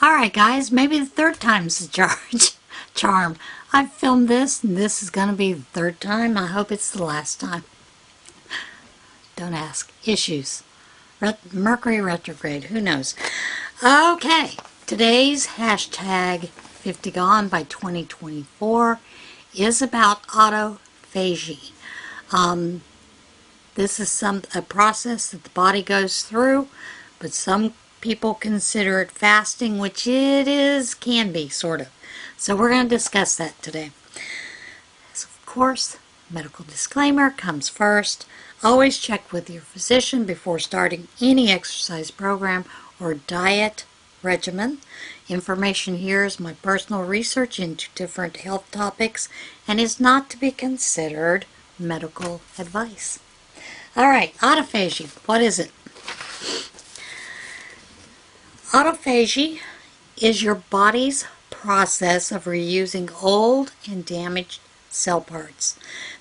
Alright guys, maybe the third time's the charm. I've filmed this and this is going to be the third time. I hope it's the last time. Don't ask. Issues. Mercury retrograde. Who knows? Okay. Today's hashtag 50 Gone by 2024 is about autophagy. This is a process that the body goes through, but some people consider it fasting, which can be, sort of. So we're going to discuss that today. So of course, medical disclaimer comes first. Always check with your physician before starting any exercise program or diet regimen. Information here is my personal research into different health topics and is not to be considered medical advice. Alright, autophagy. What is it? Autophagy is your body's process of reusing old and damaged cell parts.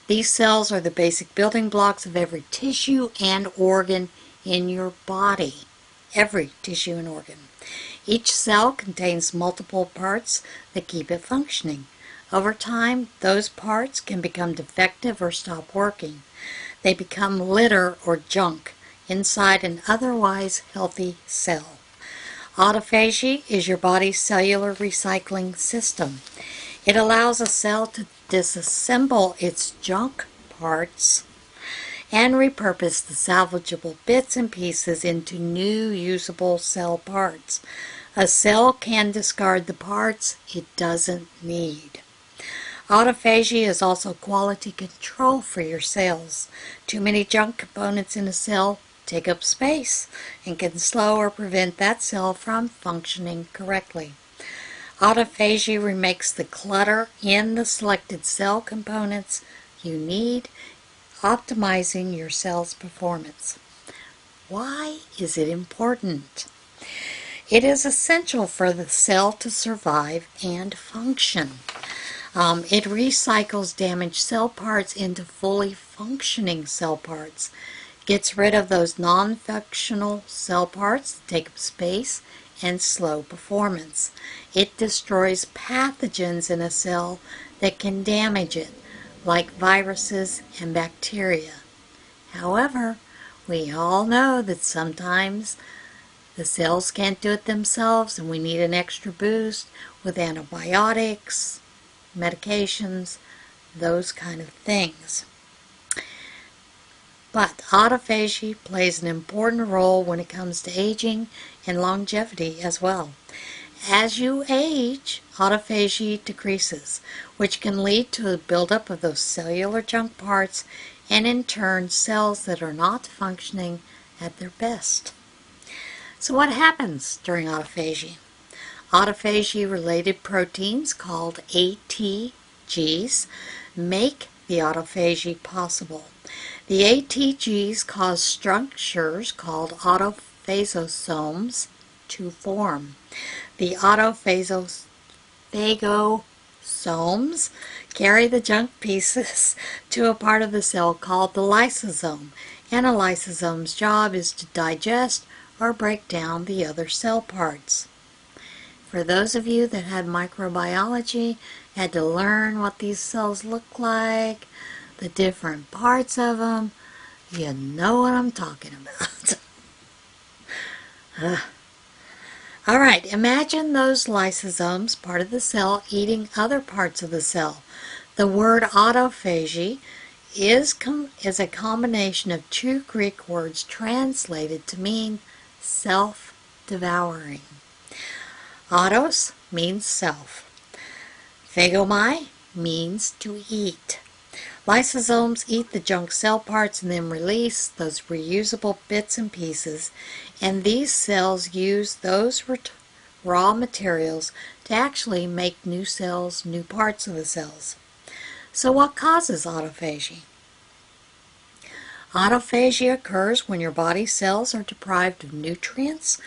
These cells are the basic building blocks of every tissue and organ in your body. Every tissue and organ. Each cell contains multiple parts that keep it functioning. Over time, those parts can become defective or stop working. They become litter or junk inside an otherwise healthy cell. Autophagy is your body's cellular recycling system. It allows a cell to disassemble its junk parts and repurpose the salvageable bits and pieces into new usable cell parts. A cell can discard the parts it doesn't need. Autophagy is also quality control for your cells. Too many junk components in a cell take up space and can slow or prevent that cell from functioning correctly. Autophagy remakes the clutter in the selected cell components you need, optimizing your cell's performance. Why is it important? It is essential for the cell to survive and function. It recycles damaged cell parts into fully functioning cell parts, gets rid of those non-functional cell parts that take up space and slow performance. It destroys pathogens in a cell that can damage it, like viruses and bacteria. However, we all know that sometimes the cells can't do it themselves and we need an extra boost with antibiotics, medications, those kind of things. But autophagy plays an important role when it comes to aging and longevity as well. As you age, autophagy decreases, which can lead to a buildup of those cellular junk parts and in turn cells that are not functioning at their best. So what happens during autophagy? Autophagy-related proteins called ATGs make the autophagy possible. The ATGs cause structures called autophagosomes to form. The autophagosomes carry the junk pieces to a part of the cell called the lysosome, and a lysosome's job is to digest or break down the other cell parts. For those of you that had microbiology, had to learn what these cells look like, the different parts of them, you know what I'm talking about. Alright, imagine those lysosomes, part of the cell, eating other parts of the cell. The word autophagy is a combination of two Greek words translated to mean self-devouring. Autos means self. Phagomai means to eat. Lysosomes eat the junk cell parts and then release those reusable bits and pieces, and these cells use those raw materials to actually make new cells, new parts of the cells. So what causes autophagy? Autophagy occurs when your body cells are deprived of nutrients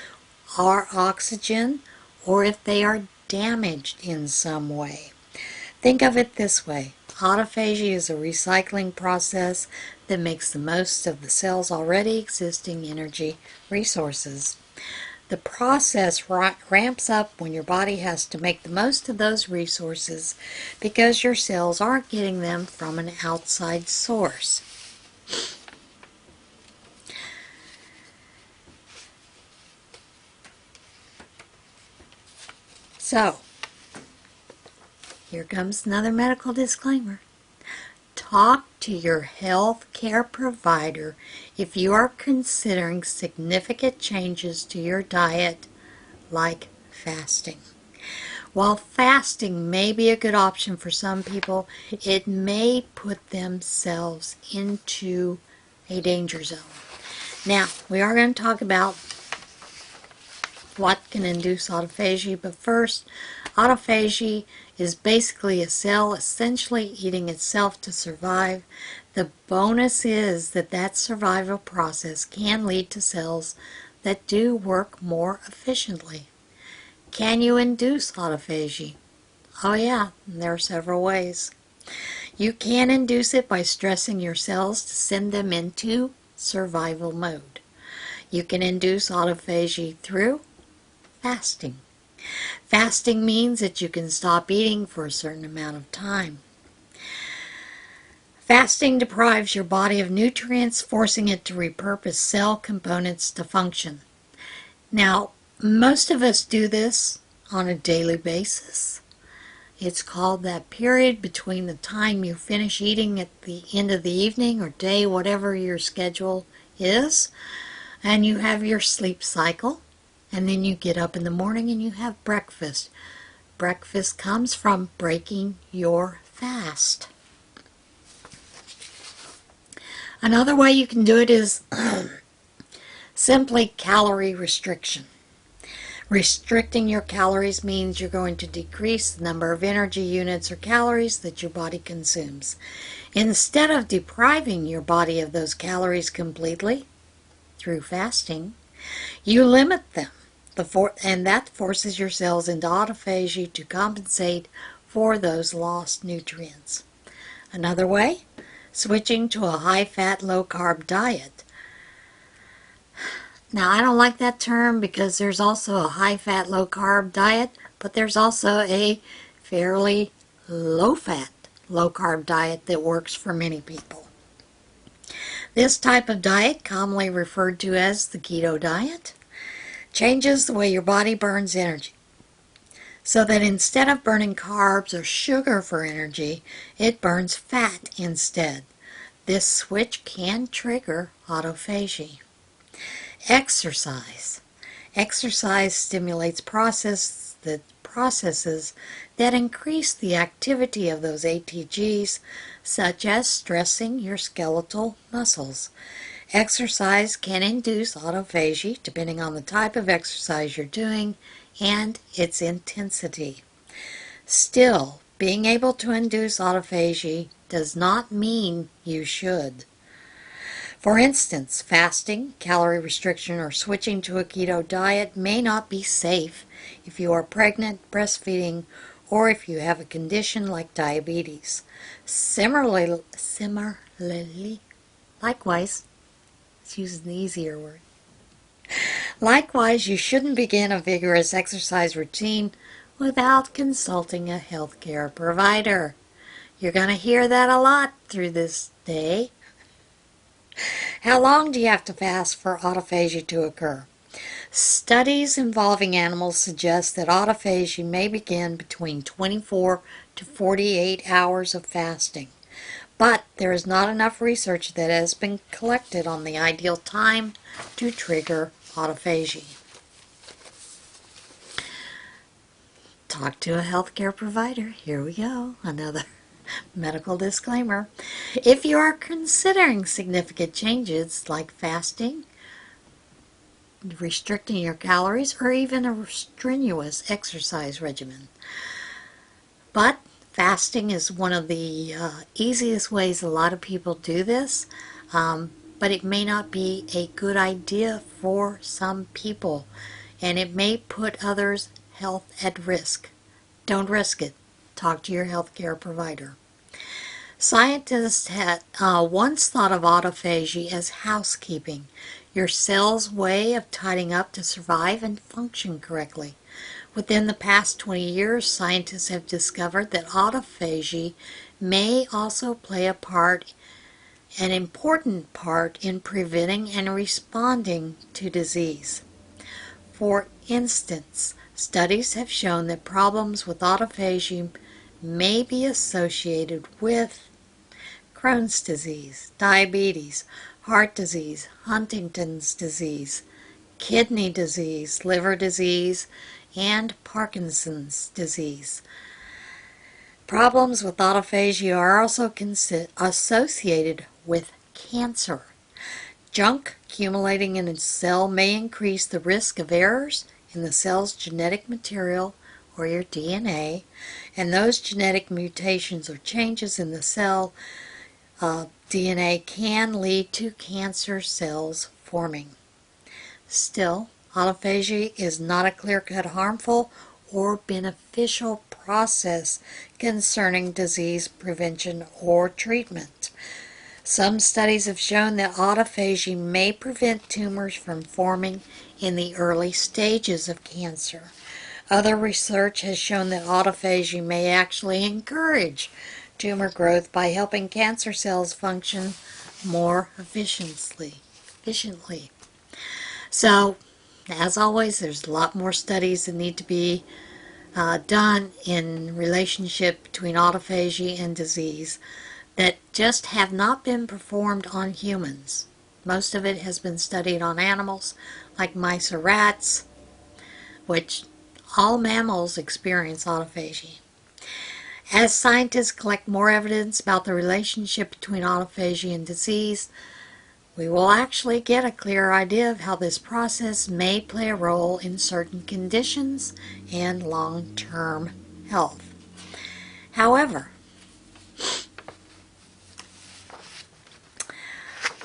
or oxygen, or if they are damaged in some way. Think of it this way. Autophagy is a recycling process that makes the most of the cell's already existing energy resources. The process ramps up when your body has to make the most of those resources because your cells aren't getting them from an outside source. So, here comes another medical disclaimer. Talk to your health care provider if you are considering significant changes to your diet, like fasting. While fasting may be a good option for some people, it may put themselves into a danger zone. Now, we are going to talk about what can induce autophagy, but first, autophagy is basically a cell essentially eating itself to survive. The bonus is that that survival process can lead to cells that do work more efficiently. Can you induce autophagy? Oh yeah, there are several ways. You can induce it by stressing your cells to send them into survival mode. You can induce autophagy through fasting. Fasting means that you can stop eating for a certain amount of time. Fasting deprives your body of nutrients, forcing it to repurpose cell components to function. Now, most of us do this on a daily basis. It's called that period between the time you finish eating at the end of the evening or day, whatever your schedule is, and you have your sleep cycle. And then you get up in the morning and you have breakfast. Breakfast comes from breaking your fast. Another way you can do it is simply calorie restriction. Restricting your calories means you're going to decrease the number of energy units or calories that your body consumes. Instead of depriving your body of those calories completely through fasting, you limit them. And that forces your cells into autophagy to compensate for those lost nutrients. Another way, switching to a high-fat, low-carb diet. Now, I don't like that term because there's also a high-fat, low-carb diet, but there's also a fairly low-fat, low-carb diet that works for many people. This type of diet, commonly referred to as the keto diet, changes the way your body burns energy, so that instead of burning carbs or sugar for energy, it burns fat instead. This switch can trigger autophagy. Exercise. Exercise stimulates processes that increase the activity of those ATGs, such as stressing your skeletal muscles. Exercise can induce autophagy depending on the type of exercise you're doing and its intensity. Still, being able to induce autophagy does not mean you should. For instance, fasting, calorie restriction, or switching to a keto diet may not be safe if you are pregnant, breastfeeding, or if you have a condition like diabetes. Similarly, likewise, it's using the easier word. Likewise, you shouldn't begin a vigorous exercise routine without consulting a healthcare provider. You're going to hear that a lot through this day. How long do you have to fast for autophagy to occur? Studies involving animals suggest that autophagy may begin between 24 to 48 hours of fasting. But there is not enough research that has been collected on the ideal time to trigger autophagy. Talk to a healthcare provider. Here we go, another medical disclaimer. If you are considering significant changes like fasting, restricting your calories, or even a strenuous exercise regimen. But fasting is one of the easiest ways a lot of people do this, but it may not be a good idea for some people, and it may put others' health at risk. Don't risk it. Talk to your healthcare provider. Scientists had once thought of autophagy as housekeeping, your cell's way of tidying up to survive and function correctly. Within the past 20 years, scientists have discovered that autophagy may also play an important part in preventing and responding to disease. For instance, studies have shown that problems with autophagy may be associated with Crohn's disease, diabetes, heart disease, Huntington's disease, kidney disease, liver disease, and Parkinson's disease. Problems with autophagy are also associated with cancer. Junk accumulating in a cell may increase the risk of errors in the cell's genetic material, or your DNA, and those genetic mutations or changes in the cell DNA can lead to cancer cells forming. Still, autophagy is not a clear-cut harmful or beneficial process concerning disease prevention or treatment. Some studies have shown that autophagy may prevent tumors from forming in the early stages of cancer. Other research has shown that autophagy may actually encourage tumor growth by helping cancer cells function more efficiently. So, as always, there's a lot more studies that need to be done in relationship between autophagy and disease that just have not been performed on humans. Most of it has been studied on animals like mice or rats, which all mammals experience autophagy. As scientists collect more evidence about the relationship between autophagy and disease, we will actually get a clearer idea of how this process may play a role in certain conditions and long-term health. However,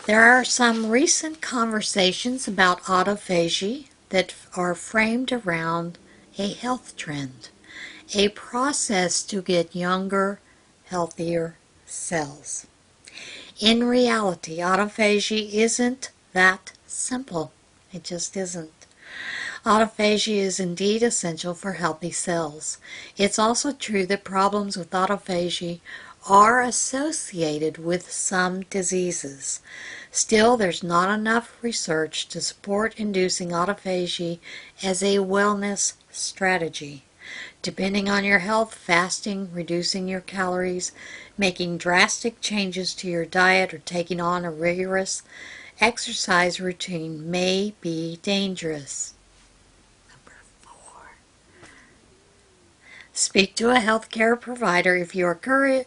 there are some recent conversations about autophagy that are framed around a health trend, a process to get younger, healthier cells. In reality, autophagy isn't that simple. It just isn't. Autophagy is indeed essential for healthy cells. It's also true that problems with autophagy are associated with some diseases. Still, there's not enough research to support inducing autophagy as a wellness strategy. Depending on your health, fasting, reducing your calories, making drastic changes to your diet, or taking on a rigorous exercise routine may be dangerous. Number 4. Speak to a healthcare provider if you are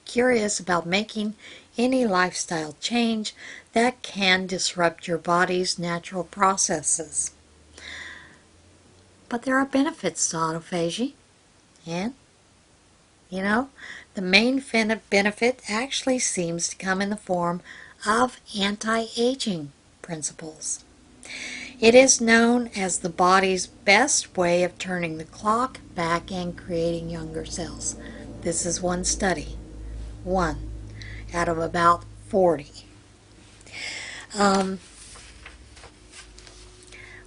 curious about making any lifestyle change that can disrupt your body's natural processes. But there are benefits to autophagy, and, the main benefit actually seems to come in the form of anti-aging principles. It is known as the body's best way of turning the clock back and creating younger cells. This is one study, 1 out of about 40.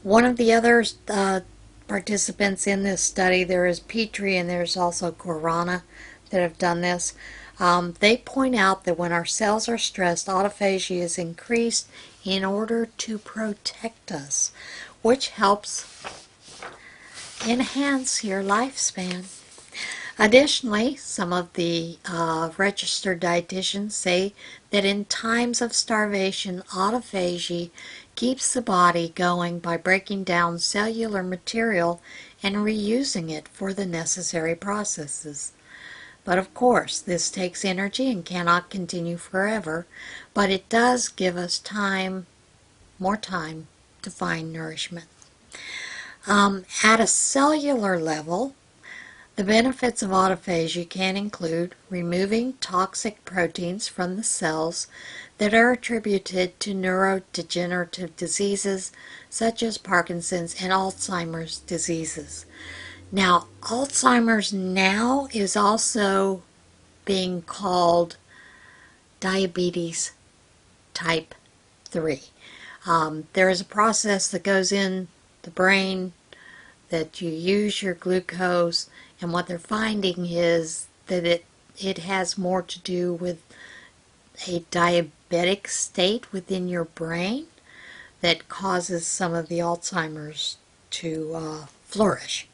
One of the other participants in this study, there is Petrie and there's also Corona that have done this. They point out that when our cells are stressed, autophagy is increased in order to protect us, which helps enhance your lifespan. Additionally, some of the registered dietitians say that in times of starvation, autophagy keeps the body going by breaking down cellular material and reusing it for the necessary processes. But of course, this takes energy and cannot continue forever, but it does give us more time to find nourishment. At a cellular level, the benefits of autophagy can include removing toxic proteins from the cells that are attributed to neurodegenerative diseases such as Parkinson's and Alzheimer's diseases. Now, Alzheimer's now is also being called diabetes type 3. There is a process that goes in the brain that you use your glucose, and what they're finding is that it has more to do with a diabetic state within your brain that causes some of the Alzheimer's to flourish.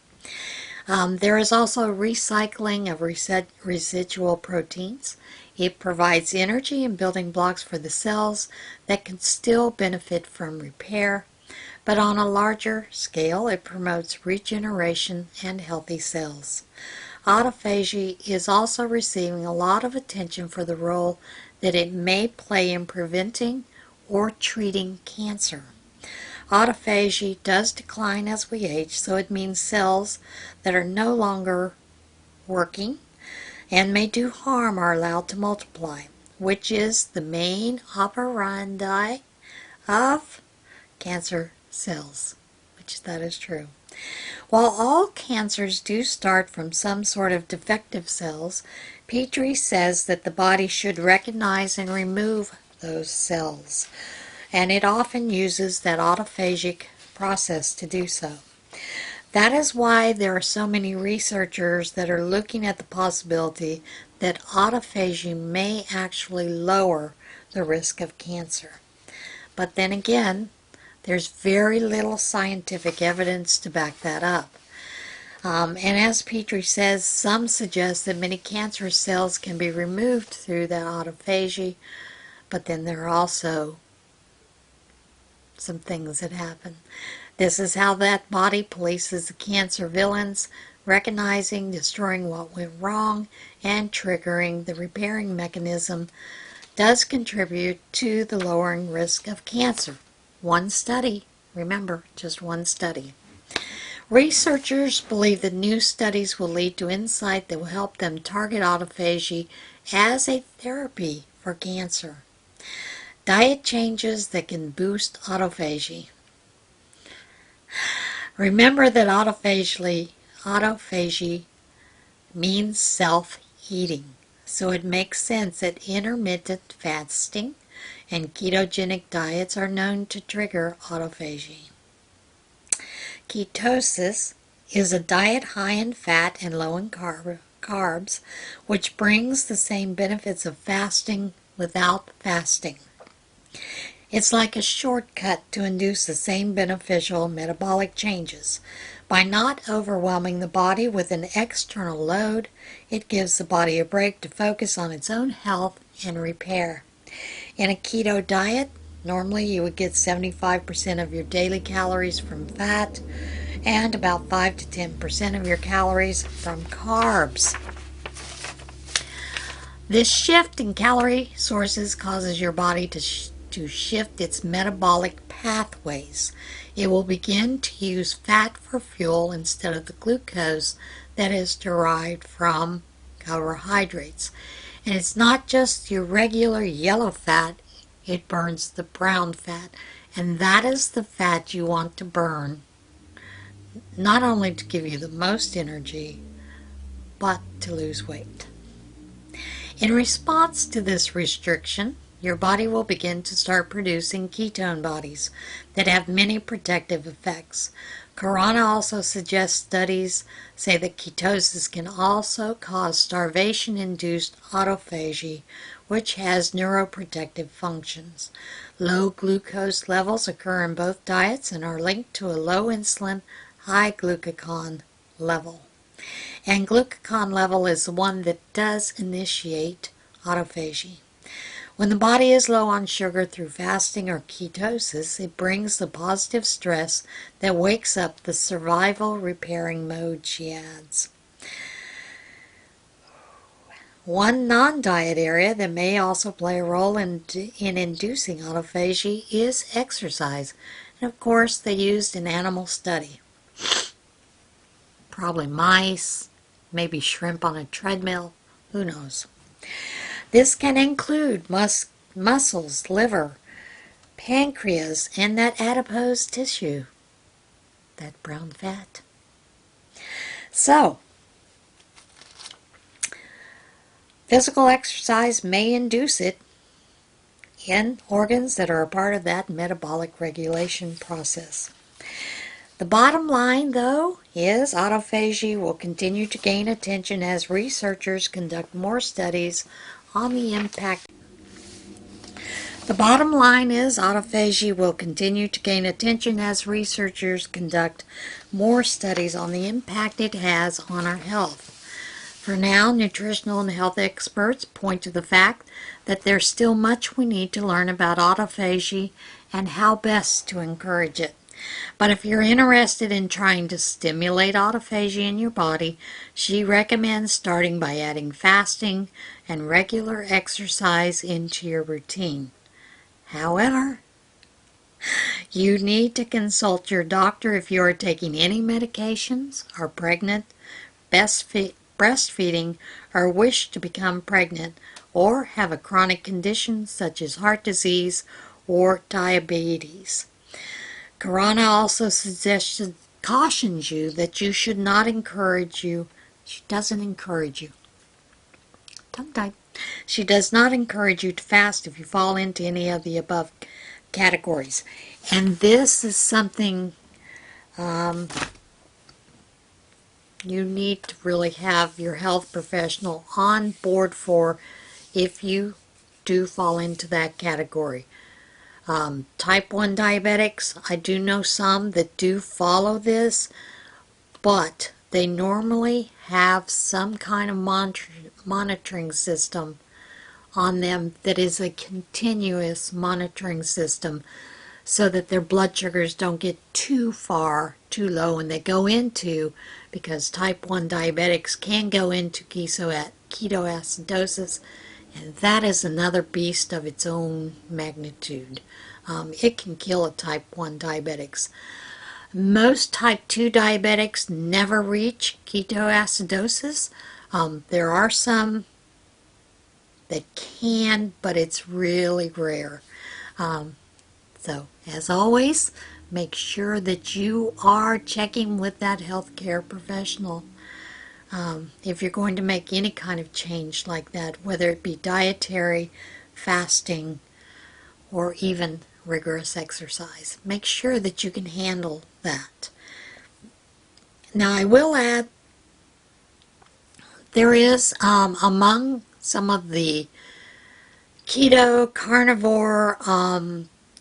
There is also recycling of residual proteins. It provides energy and building blocks for the cells that can still benefit from repair, but on a larger scale, it promotes regeneration and healthy cells. Autophagy is also receiving a lot of attention for the role that it may play in preventing or treating cancer. Autophagy does decline as we age, so it means cells that are no longer working and may do harm are allowed to multiply, which is the main operandi of cancer cells, which that is true. While all cancers do start from some sort of defective cells, Petrie says that the body should recognize and remove those cells, and it often uses that autophagic process to do so. That is why there are so many researchers that are looking at the possibility that autophagy may actually lower the risk of cancer. But then again, there's very little scientific evidence to back that up. And as Petrie says, some suggest that many cancer cells can be removed through that autophagy, but then there are also some things that happen. This is how that body polices the cancer villains, recognizing, destroying what went wrong, and triggering the repairing mechanism does contribute to the lowering risk of cancer. One study, remember, just one study. Researchers believe that new studies will lead to insight that will help them target autophagy as a therapy for cancer. Diet changes that can boost autophagy. Remember that autophagy means self-eating, so it makes sense that intermittent fasting and ketogenic diets are known to trigger autophagy. Ketosis is a diet high in fat and low in carbs, which brings the same benefits of fasting without fasting. It's like a shortcut to induce the same beneficial metabolic changes. By not overwhelming the body with an external load, it gives the body a break to focus on its own health and repair. In a keto diet, normally you would get 75% of your daily calories from fat and about 5 to 10% of your calories from carbs. This shift in calorie sources causes your body to shift its metabolic pathways. It will begin to use fat for fuel instead of the glucose that is derived from carbohydrates. And it's not just your regular yellow fat, it burns the brown fat. And that is the fat you want to burn, not only to give you the most energy, but to lose weight. In response to this restriction, your body will begin to start producing ketone bodies that have many protective effects. Corona also suggests studies say that ketosis can also cause starvation-induced autophagy, which has neuroprotective functions. Low glucose levels occur in both diets and are linked to a low insulin, high glucagon level. And glucagon level is the one that does initiate autophagy. When the body is low on sugar through fasting or ketosis, it brings the positive stress that wakes up the survival repairing mode, she adds. One non-diet area that may also play a role in inducing autophagy is exercise. And of course, they used an animal study. Probably mice, maybe shrimp on a treadmill, who knows. This can include muscles, liver, pancreas, and that adipose tissue, that brown fat. So, physical exercise may induce it, and organs that are a part of that metabolic regulation process. The bottom line, though, is autophagy will continue to gain attention as researchers conduct more studies on the impact. The bottom line is autophagy will continue to gain attention as researchers conduct more studies on the impact it has on our health. For now, nutritional and health experts point to the fact that there's still much we need to learn about autophagy and how best to encourage it. But if you're interested in trying to stimulate autophagy in your body, she recommends starting by adding fasting and regular exercise into your routine. However, you need to consult your doctor if you are taking any medications, are pregnant, breastfeeding, or wish to become pregnant, or have a chronic condition such as heart disease or diabetes. Karana also cautions you that you should not encourage you. She doesn't encourage you. Tongue-tied. She does not encourage you to fast if you fall into any of the above categories. And this is something you need to really have your health professional on board for if you do fall into that category. Type 1 diabetics, I do know some that do follow this, but they normally have some kind of monitoring system on them that is a continuous monitoring system so that their blood sugars don't get too low and they go into, because type 1 diabetics can go into ketoacidosis, and that is another beast of its own magnitude. It can kill a type 1 diabetics. Most type 2 diabetics never reach ketoacidosis. There are some that can, but it's really rare. So, as always, make sure that you are checking with that healthcare professional. If you're going to make any kind of change like that, whether it be dietary, fasting, or even rigorous exercise, make sure that you can handle that. Now, I will add, there is among some of the keto, carnivore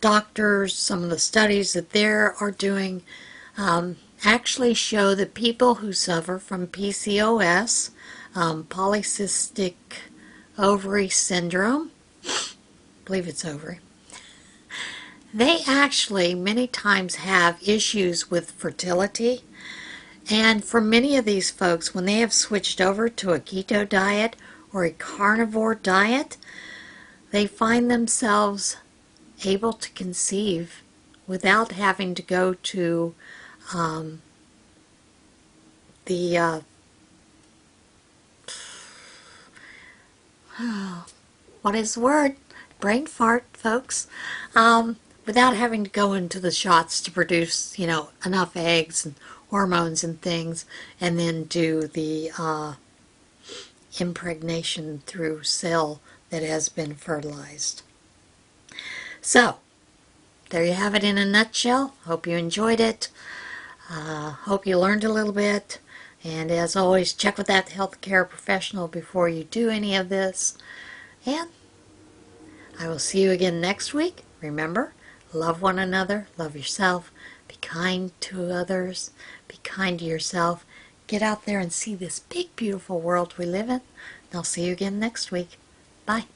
doctors, some of the studies that they are doing actually show that people who suffer from PCOS, polycystic ovary syndrome, I believe it's ovary, they actually many times have issues with fertility. And for many of these folks, when they have switched over to a keto diet or a carnivore diet, they find themselves able to conceive without having to go to what is the word? Brain fart, folks. Without having to go into the shots to produce, enough eggs and hormones and things, and then do the impregnation through cell that has been fertilized. So, there you have it in a nutshell. Hope you enjoyed it. Hope you learned a little bit. And as always, check with that healthcare professional before you do any of this. And I will see you again next week. Remember, love one another, love yourself, be kind to others, be kind to yourself. Get out there and see this big, beautiful world we live in. And I'll see you again next week. Bye.